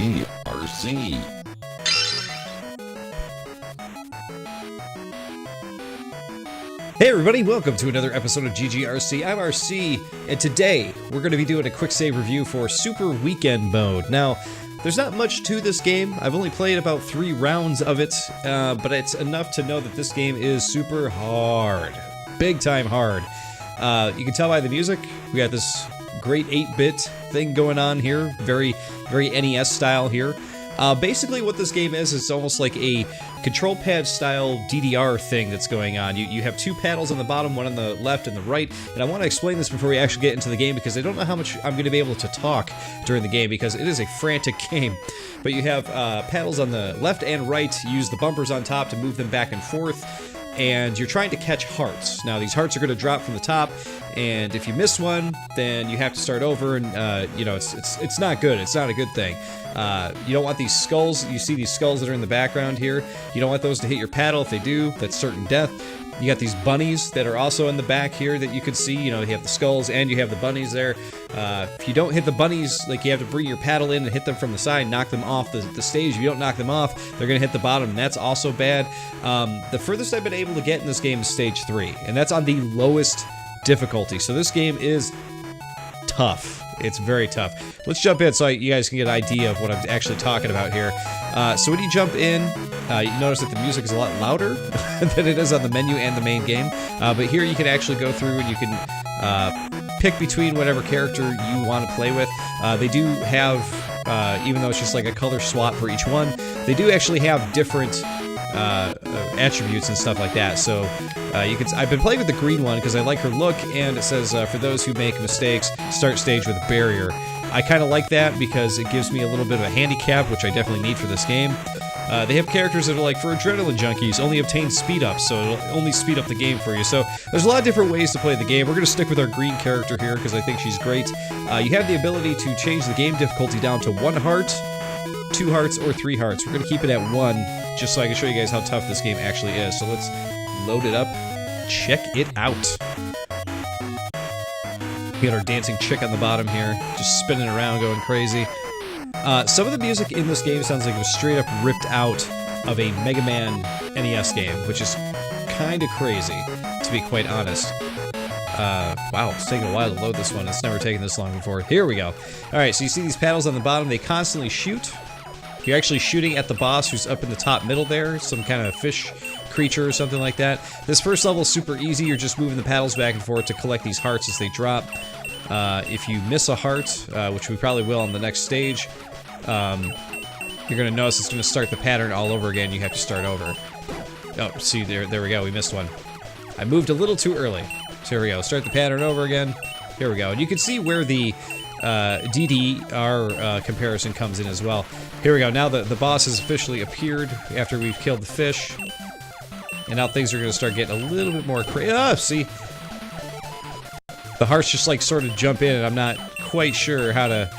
GGRC. Hey everybody, welcome to another episode of GGRC. I'm RC, and today we're going to be doing a quick save review for Super Weekend Mode. Now, there's not much to this game. I've only played about 3 rounds of it, but it's enough to know that this game is super hard. Big time hard. You can tell by the music, we got this great 8-bit thing going on here, very NES style here. Basically what this game is, it's almost like a control pad style DDR thing that's going on. You have 2 paddles on the bottom, one on the left and the right, and I want to explain this before we actually get into the game because I don't know how much I'm going to be able to talk during the game because it is a frantic game. But you have paddles on the left and right, you use the bumpers on top to move them back and forth, and you're trying to catch hearts. Now these hearts are going to drop from the top, and if you miss one, then you have to start over, and you know, it's not good. It's not a good thing. You don't want these skulls. You see these skulls that are in the background here. You don't want those to hit your paddle. If they do, that's certain death. You got these bunnies that are also in the back here that you can see. You know, you have the skulls and you have the bunnies there. If you don't hit the bunnies, like you have to bring your paddle in and hit them from the side, knock them off the stage. If you don't knock them off, they're going to hit the bottom, and that's also bad. The furthest I've been able to get in this game is stage 3, and that's on the lowest difficulty. So this game is tough. It's very tough. Let's jump in so you guys can get an idea of what I'm actually talking about here. So when you jump in, you notice that the music is a lot louder than it is on the menu and the main game. But here you can actually go through and you can pick between whatever character you want to play with. They do have, even though it's just like a color swap for each one, they do actually have different attributes and stuff like that. So you can. I've been playing with the green one because I like her look, and it says for those who make mistakes, start stage with a barrier. I kind of like that because it gives me a little bit of a handicap, which I definitely need for this game. They have characters that are like, for adrenaline junkies, only obtain speed up, so it'll only speed up the game for you. So there's a lot of different ways to play the game. We're going to stick with our green character here because I think she's great. You have the ability to change the game difficulty down to 1 heart, 2 hearts, or 3 hearts. We're going to keep it at 1, just so I can show you guys how tough this game actually is. So let's load it up, check it out. We got our dancing chick on the bottom here, just spinning around, going crazy. Some of the music in this game sounds like it was straight up ripped out of a Mega Man NES game, which is kind of crazy, to be quite honest. Wow, it's taking a while to load this one. It's never taken this long before. Here we go. Alright, so you see these paddles on the bottom, they constantly shoot. You're actually shooting at the boss who's up in the top middle there, some kind of fish creature or something like that. This first level is super easy. You're just moving the paddles back and forth to collect these hearts as they drop. If you miss a heart, which we probably will on the next stage, you're going to notice it's going to start the pattern all over again. You have to start over. Oh, see, there we go. We missed one. I moved a little too early. So here we go. Start the pattern over again. Here we go. And you can see where the DDR comparison comes in as well. Here we go. Now the boss has officially appeared after we've killed the fish. And now things are going to start getting a little bit more crazy. Ah, see? The hearts just like sort of jump in, and I'm not quite sure how to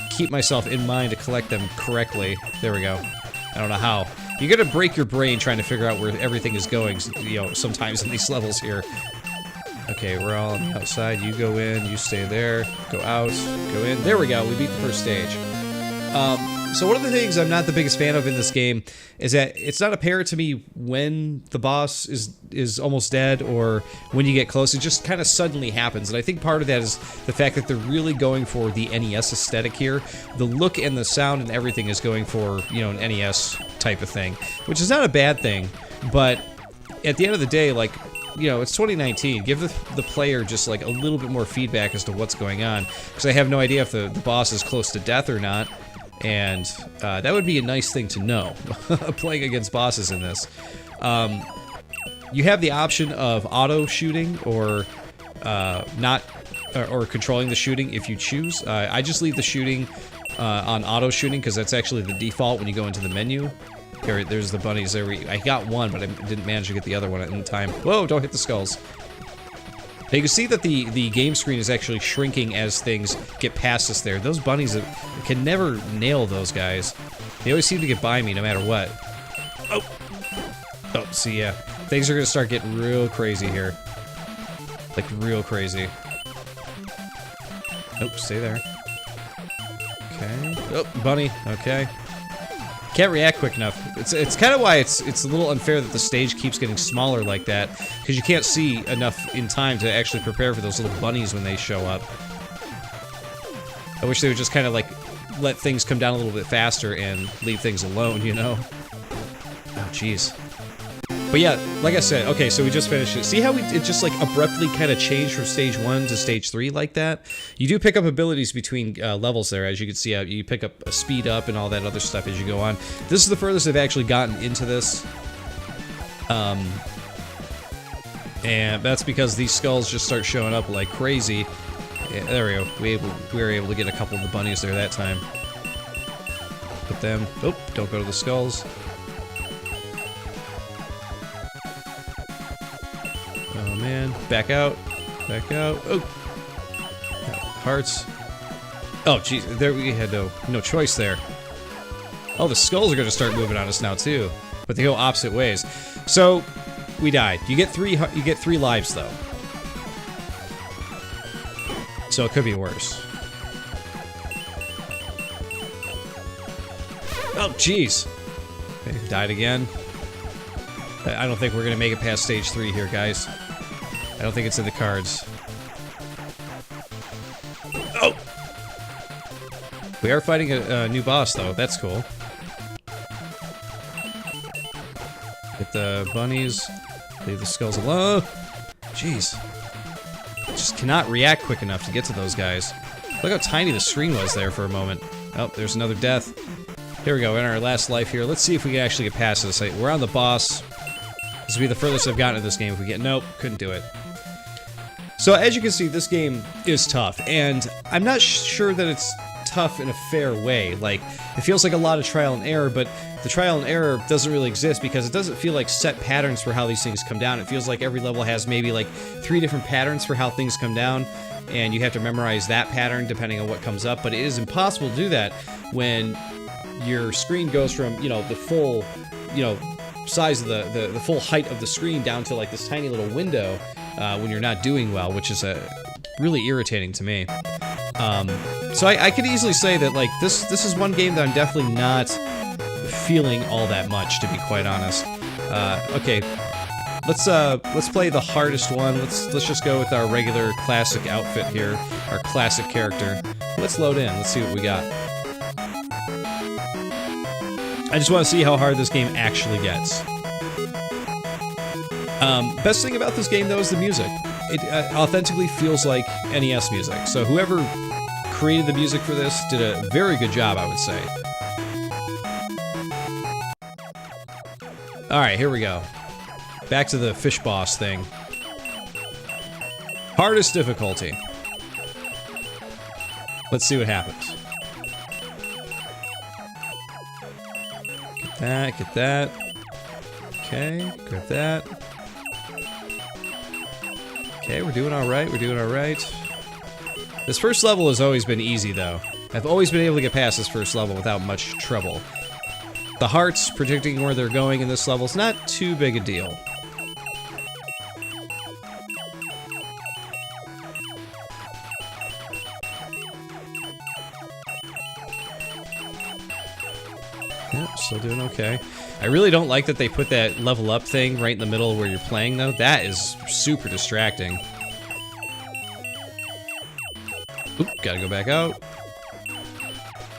keep myself in mind to collect them correctly. There we go. I don't know how. You're going to break your brain trying to figure out where everything is going, you know, sometimes in these levels here. Okay, we're all on the outside. You go in, you stay there, go out, go in. There we go, we beat the first stage. So one of the things I'm not the biggest fan of in this game is that it's not apparent to me when the boss is almost dead or when you get close. It just kind of suddenly happens, and I think part of that is the fact that they're really going for the NES aesthetic here. The look and the sound and everything is going for, you know, an NES type of thing, which is not a bad thing, but at the end of the day, like, you know, it's 2019. Give the player just like a little bit more feedback as to what's going on, because I have no idea if the boss is close to death or not, and that would be a nice thing to know, playing against bosses in this. You have the option of auto shooting or not, or controlling the shooting if you choose. I just leave the shooting on auto shooting because that's actually the default when you go into the menu. There's the bunnies there. I got one, but I didn't manage to get the other one in time. Whoa, don't hit the skulls. Now you can see that the game screen is actually shrinking as things get past us there. Those bunnies can never nail those guys. They always seem to get by me no matter what. Oh! Oh, see, yeah. Things are gonna start getting real crazy here. Like, real crazy. Oh, stay there. Okay. Oh, bunny. Okay. Can't react quick enough. It's kind of why it's a little unfair that the stage keeps getting smaller like that, because you can't see enough in time to actually prepare for those little bunnies when they show up. I wish they would just kind of like let things come down a little bit faster and leave things alone, you know? Oh, jeez. But yeah, like I said, okay, so we just finished it. See how it just like abruptly kind of changed from stage 1 to stage 3 like that? You do pick up abilities between levels there, as you can see. You pick up a speed up and all that other stuff as you go on. This is the furthest I've actually gotten into this. And that's because these skulls just start showing up like crazy. Yeah, there we go. We were able to get a couple of the bunnies there that time. Put them... Oh, don't go to the skulls. Oh man, back out, back out. Oh, hearts. Oh jeez, there we had no choice there. Oh, the skulls are going to start moving on us now too, but they go opposite ways. So we died. You get three lives though, so it could be worse. Oh jeez, okay, died again. I don't think we're going to make it past stage 3 here, guys. I don't think it's in the cards. Oh! We are fighting a new boss, though. That's cool. Get the bunnies. Leave the skulls alone. Jeez. Just cannot react quick enough to get to those guys. Look how tiny the screen was there for a moment. Oh, there's another death. Here we go, in our last life here. Let's see if we can actually get past this. We're on the boss. This will be the furthest I've gotten in this game. If we get... Nope, couldn't do it. So, as you can see, this game is tough, and I'm not sure that it's tough in a fair way. Like, it feels like a lot of trial and error, but the trial and error doesn't really exist because it doesn't feel like set patterns for how these things come down. It feels like every level has maybe like 3 different patterns for how things come down, and you have to memorize that pattern depending on what comes up, but it is impossible to do that when your screen goes from, you know, the full, you know, size of the full height of the screen down to like this tiny little window when you're not doing well, which is really irritating to me. So I could easily say that like this is one game that I'm definitely not feeling all that much, to be quite honest. Okay, let's play the hardest one. Let's just go with our regular classic outfit here, our classic character. Let's load in. Let's see what we got. I just want to see how hard this game actually gets. Best thing about this game, though, is the music. It authentically feels like NES music. So whoever created the music for this did a very good job, I would say. Alright, here we go. Back to the fish boss thing. Hardest difficulty. Let's see what happens. Get that. Okay, grab that. Okay, we're doing alright, we're doing alright. This first level has always been easy, though. I've always been able to get past this first level without much trouble. The hearts, predicting where they're going in this level, is not too big a deal. Yep, still doing okay. I really don't like that they put that level up thing right in the middle where you're playing, though. That is super distracting. Oop, gotta go back out.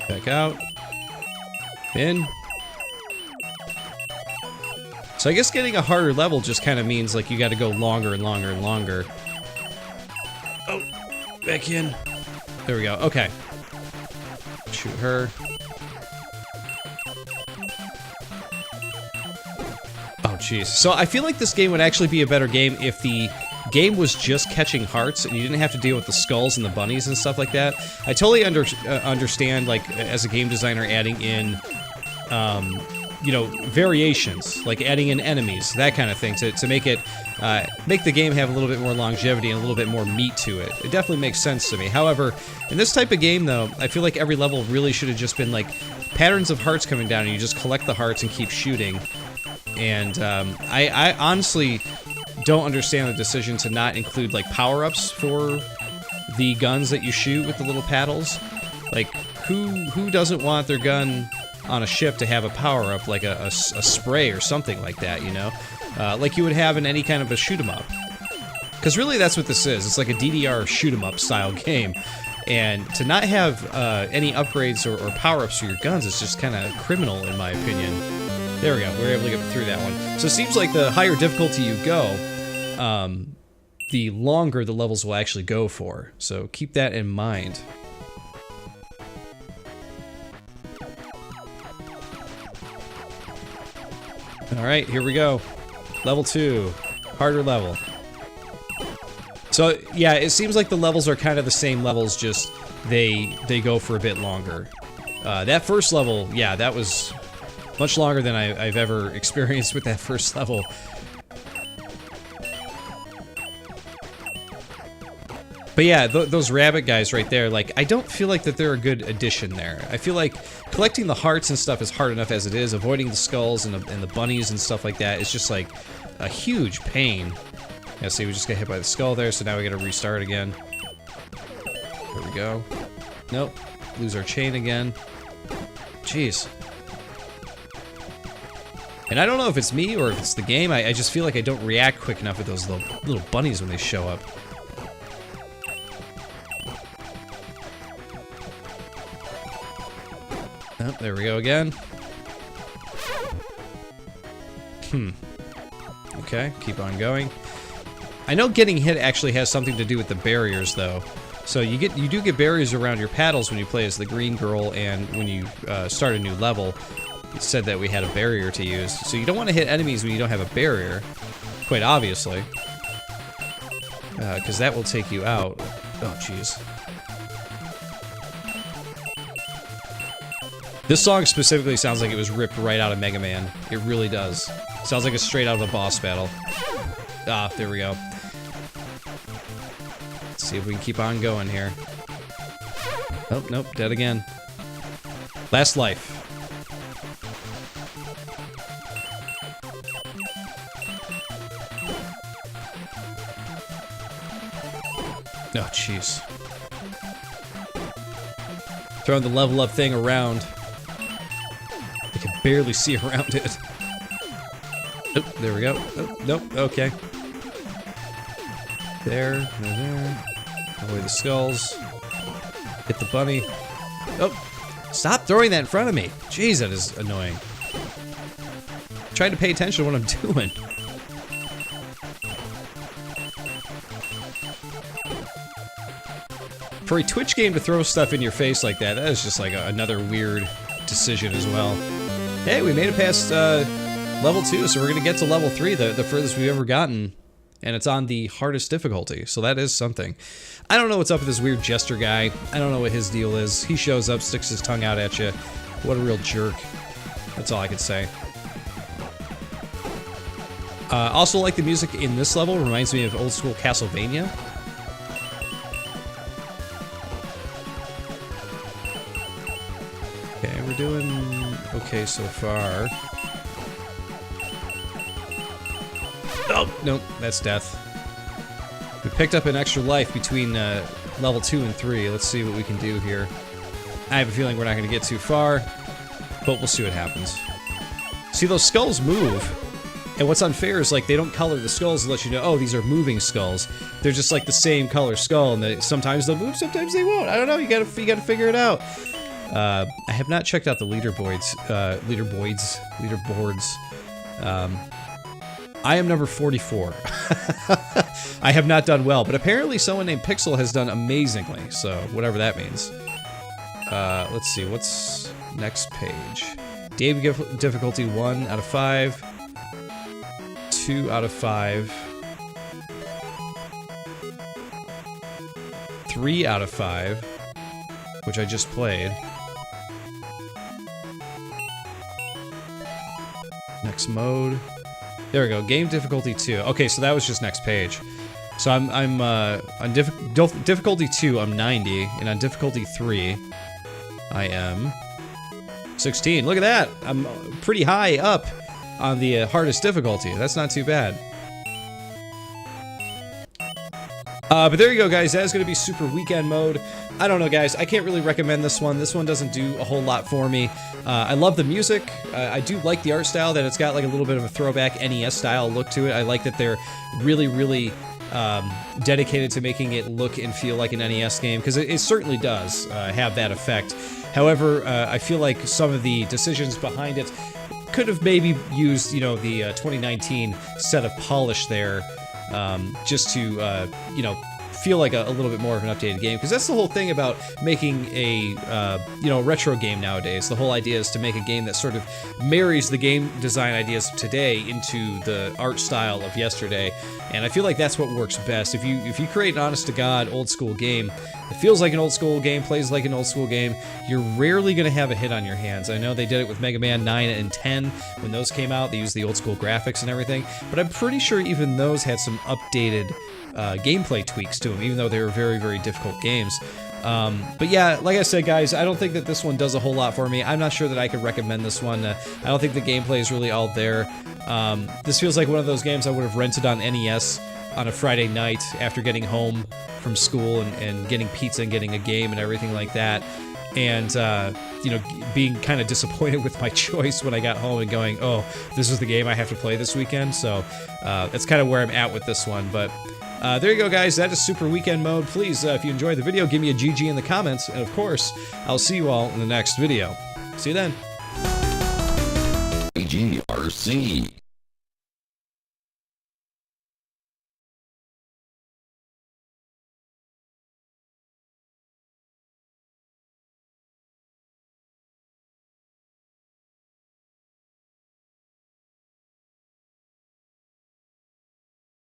Back out. In. So I guess getting a harder level just kind of means like you gotta go longer and longer and longer. Oh, back in. There we go, okay. Shoot her. Oh, jeez. So I feel like this game would actually be a better game if the game was just catching hearts and you didn't have to deal with the skulls and the bunnies and stuff like that. I totally understand, like, as a game designer, adding in, you know, variations, like adding in enemies, that kind of thing, to make it, make the game have a little bit more longevity and a little bit more meat to it. It definitely makes sense to me. However, in this type of game, though, I feel like every level really should have just been, like, patterns of hearts coming down and you just collect the hearts and keep shooting. And, I honestly don't understand the decision to not include, like, power-ups for the guns that you shoot with the little paddles. Like, who doesn't want their gun on a ship to have a power-up, like a spray or something like that, you know? Like you would have in any kind of a shoot-'em-up. Because really that's what this is. It's like a DDR shoot-'em-up style game. And to not have any upgrades or power-ups for your guns is just kind of criminal, in my opinion. There we go. We were able to get through that one. So it seems like the higher difficulty you go, the longer the levels will actually go for. So keep that in mind. Alright, here we go. Level 2. Harder level. So, yeah, it seems like the levels are kind of the same levels, just they go for a bit longer. That first level, yeah, that was much longer than I've ever experienced with that first level. But yeah, those rabbit guys right there, like, I don't feel like that they're a good addition there. I feel like collecting the hearts and stuff is hard enough as it is. Avoiding the skulls and the bunnies and stuff like that is just, like, a huge pain. Yeah, see, we just got hit by the skull there, so now we gotta restart again. There we go. Nope. Lose our chain again. Jeez. And I don't know if it's me or if it's the game. I just feel like I don't react quick enough with those little bunnies when they show up. Oh, there we go again. Okay, keep on going. I know getting hit actually has something to do with the barriers, though. So you do get barriers around your paddles when you play as the green girl, and when you start a new level, it said that we had a barrier to use. So you don't want to hit enemies when you don't have a barrier, quite obviously, because that will take you out. Oh, jeez. This song specifically sounds like it was ripped right out of Mega Man. It really does. Sounds like it's straight out of a boss battle. Ah, there we go. Let's see if we can keep on going here. Oh, nope, dead again. Last life. Oh, jeez. Throwing the level up thing around. I can barely see around it. Oh, there we go. Oh, nope, okay. There. Avoid the skulls. Hit the bunny. Oh, stop throwing that in front of me. Jeez, that is annoying. I'm trying to pay attention to what I'm doing. For a Twitch game to throw stuff in your face like that, that is just like another weird decision as well. Hey, we made it past level 2, so we're gonna get to level 3, the furthest we've ever gotten. And it's on the hardest difficulty, so that is something. I don't know what's up with this weird jester guy. I don't know what his deal is. He shows up, sticks his tongue out at you. What a real jerk. That's all I could say. Also like the music in this level, reminds me of old school Castlevania. Okay, we're doing okay so far. Oh, nope, that's death. We picked up an extra life between level 2 and 3. Let's see what we can do here. I have a feeling we're not going to get too far, but we'll see what happens. See, those skulls move, and what's unfair is, like, they don't color the skulls to let you know, oh, these are moving skulls. They're just, like, the same color skull, and sometimes they'll move, sometimes they won't. I don't know, you gotta figure it out. I have not checked out the leaderboards. I am number 44. I have not done well, but apparently someone named Pixel has done amazingly, so whatever that means. Let's see, what's next page? Game difficulty 1 out of 5. 2 out of 5. 3 out of 5, which I just played. Next mode. There we go, game difficulty 2. Okay, so that was just next page. So I'm on difficulty 2, I'm 90, and on difficulty 3, I am 16. Look at that! I'm pretty high up on the hardest difficulty. That's not too bad. But there you go, guys. That is going to be Super Weekend Mode. I don't know, guys. I can't really recommend this one. This one doesn't do a whole lot for me. I love the music. I do like the art style, that it's got like a little bit of a throwback NES style look to it. I like that they're really dedicated to making it look and feel like an NES game, because it certainly does have that effect. However, I feel like some of the decisions behind it could have maybe used, you know, the 2019 set of polish there, just to, you know, feel like a little bit more of an updated game, because that's the whole thing about making a, you know, retro game nowadays. The whole idea is to make a game that sort of marries the game design ideas of today into the art style of yesterday, and I feel like that's what works best. If you create an honest-to-God old-school game that feels like an old-school game, plays like an old-school game, you're rarely going to have a hit on your hands. I know they did it with Mega Man 9 and 10 when those came out. They used the old-school graphics and everything, but I'm pretty sure even those had some updated gameplay tweaks to them, even though they were very difficult games. But yeah, like I said, guys, I don't think that this one does a whole lot for me. I'm not sure that I could recommend this one. I don't think the gameplay is really all there. This feels like one of those games I would have rented on NES on a Friday night after getting home from school and getting pizza and getting a game and everything like that. And, you know, being kind of disappointed with my choice when I got home and going, oh, this is the game I have to play this weekend. So that's kind of where I'm at with this one. But there you go, guys. That is Super Weekend Mode. Please, if you enjoyed the video, give me a GG in the comments. And, of course, I'll see you all in the next video. See you then. GRC.